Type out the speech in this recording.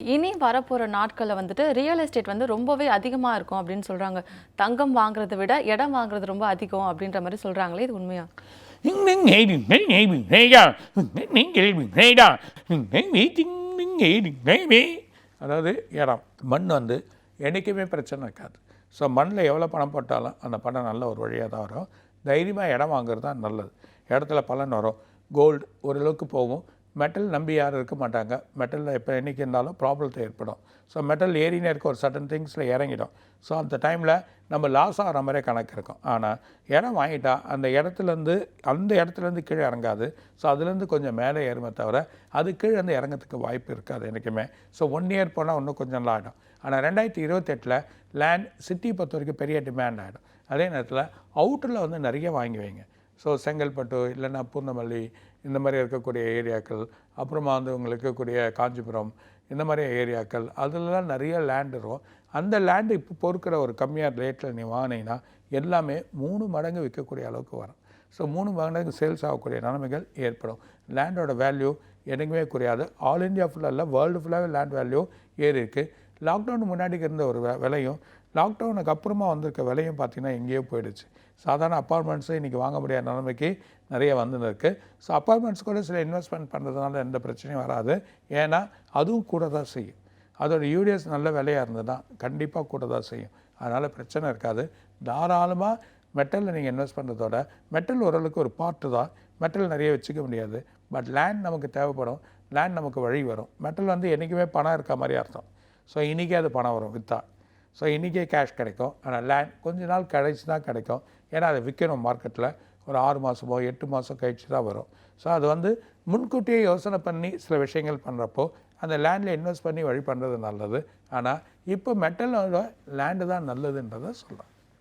இனி வரப்போற நாட்கள்ல வந்துட்டு ரியல் எஸ்டேட் வந்து ரொம்பவே அதிகமா இருக்கும் அப்படின்னு சொல்றாங்க. தங்கம் வாங்குறத விட இடம் வாங்குறது ரொம்ப அதிகம் அப்படின்ற மாரி சொல்றாங்களே, இது உண்மையா? அதாவது இடம் மண் வந்து என்றைக்குமே பிரச்சனை இருக்காது. ஸோ மண்ணில் எவ்வளோ பணம் போட்டாலும் அந்த பணம் நல்ல ஒரு வழியாக தான் வரும். தைரியமாக இடம் வாங்குறது தான் நல்லது. இடத்துல பலன் வரும். கோல்டு ஓரளவுக்கு போகும். மெட்டல் நம்பி யாரும் இருக்க மாட்டாங்க. மெட்டலில் எப்போ என்றைக்கு இருந்தாலும் ப்ராப்ளத்தை ஏற்படும். ஸோ மெட்டல் ஏறினே இருக்க ஒரு சர்டன் திங்ஸில் இறங்கிடும். ஸோ அந்த டைமில் நம்ம லாஸ் ஆகிற மாதிரியே கணக்கு இருக்கும். ஆனால் இடம் வாங்கிட்டா அந்த இடத்துலேருந்து கீழே இறங்காது. ஸோ அதுலேருந்து கொஞ்சம் மேலே ஏறுமே தவிர அது கீழே வந்து இறங்கிறதுக்கு வாய்ப்பு இருக்காது என்றைக்குமே. ஸோ 1 இயர் போனால் இன்னும் கொஞ்சம் நல்லா ஆகிடும். ஆனால் 2028 லேண்ட் சிட்டி பொறுத்த வரைக்கும் பெரிய டிமாண்ட் ஆகிடும். அதே நேரத்தில் அவுட்டரில் வந்து நிறைய வாங்கி வைங்க. ஸோ செங்கல்பட்டு இல்லைன்னா பூந்தமல்லி இந்த மாதிரி இருக்கக்கூடிய ஏரியாக்கள், அப்புறமா வந்து உங்களுக்கு இருக்கக்கூடிய காஞ்சிபுரம் இந்த மாதிரி ஏரியாக்கள் அதிலலாம் நிறைய லேண்ட் இருக்கும். அந்த லேண்டு இப்போ பொறுக்கிற ஒரு கம்மியாக ரேட்டில் நீ வாங்கினீங்கன்னா எல்லாமே 3 மடங்கு விற்கக்கூடிய அளவுக்கு வரும். ஸோ 3 மடங்கு சேல்ஸ் ஆகக்கூடிய நிலைமைகள் ஏற்படும். லேண்டோட வேல்யூ என்றைக்குமே குறையாது. ஆல் இந்தியா ஃபுல்லாக இல்லை, வேர்ல்டு ஃபுல்லாகவே லேண்ட் வேல்யூ ஏறி இருக்குது. லாக்டவுனுக்கு முன்னாடி இருந்த ஒரு விலையும் லாக்டவுனுக்கு அப்புறமா வந்திருக்க விலையும் பார்த்திங்கன்னா எங்கேயோ போயிடுச்சு. சாதாரண அப்பார்ட்மெண்ட்ஸு இன்றைக்கி வாங்க முடியாத நிலைமைக்கு நிறைய வந்துன்னு இருக்குது. ஸோ அப்பார்ட்மெண்ட்ஸ் கூட சில இன்வெஸ்ட்மெண்ட் பண்ணுறதுனால எந்த பிரச்சனையும் வராது. ஏன்னா அதுவும் கூட தான் செய்யும். அதோட யூடிஎஸ் நல்ல விலையாக இருந்ததுன்னா கண்டிப்பாக கூட தான் செய்யும். அதனால் பிரச்சனை இருக்காது. தாராளமாக மெட்டலில் நீங்கள் இன்வெஸ்ட் பண்ணுறதோட மெட்டல் ஓரளவுக்கு ஒரு பார்ட்டு தான். மெட்டல் நிறைய வச்சுக்க முடியாது. பட் லேண்ட் நமக்கு தேவைப்படும். லேண்ட் நமக்கு வழி வரும். மெட்டல் வந்து என்றைக்குமே பணம் இருக்க மாதிரி அர்த்தம். ஸோ இன்றைக்கே அது பணம் வரும் விற்றா. ஸோ இன்றைக்கே கேஷ் கிடைக்கும். ஆனால் லேண்ட் கொஞ்ச நாள் கழிச்சு தான் கிடைக்கும். ஏன்னா அதை விற்கணும் மார்க்கெட்டில். ஒரு 6 மாதமோ 8 மாதம் கழிச்சு தான் வரும். ஸோ அது வந்து முன்கூட்டியே யோசனை பண்ணி சில விஷயங்கள் பண்ணுறப்போ அந்த லேண்டில் இன்வெஸ்ட் பண்ணி வழி பண்ணுறது நல்லது. ஆனால் இப்போ மெட்டலோட லேண்டு தான் நல்லதுன்றதை சொல்கிறேன்.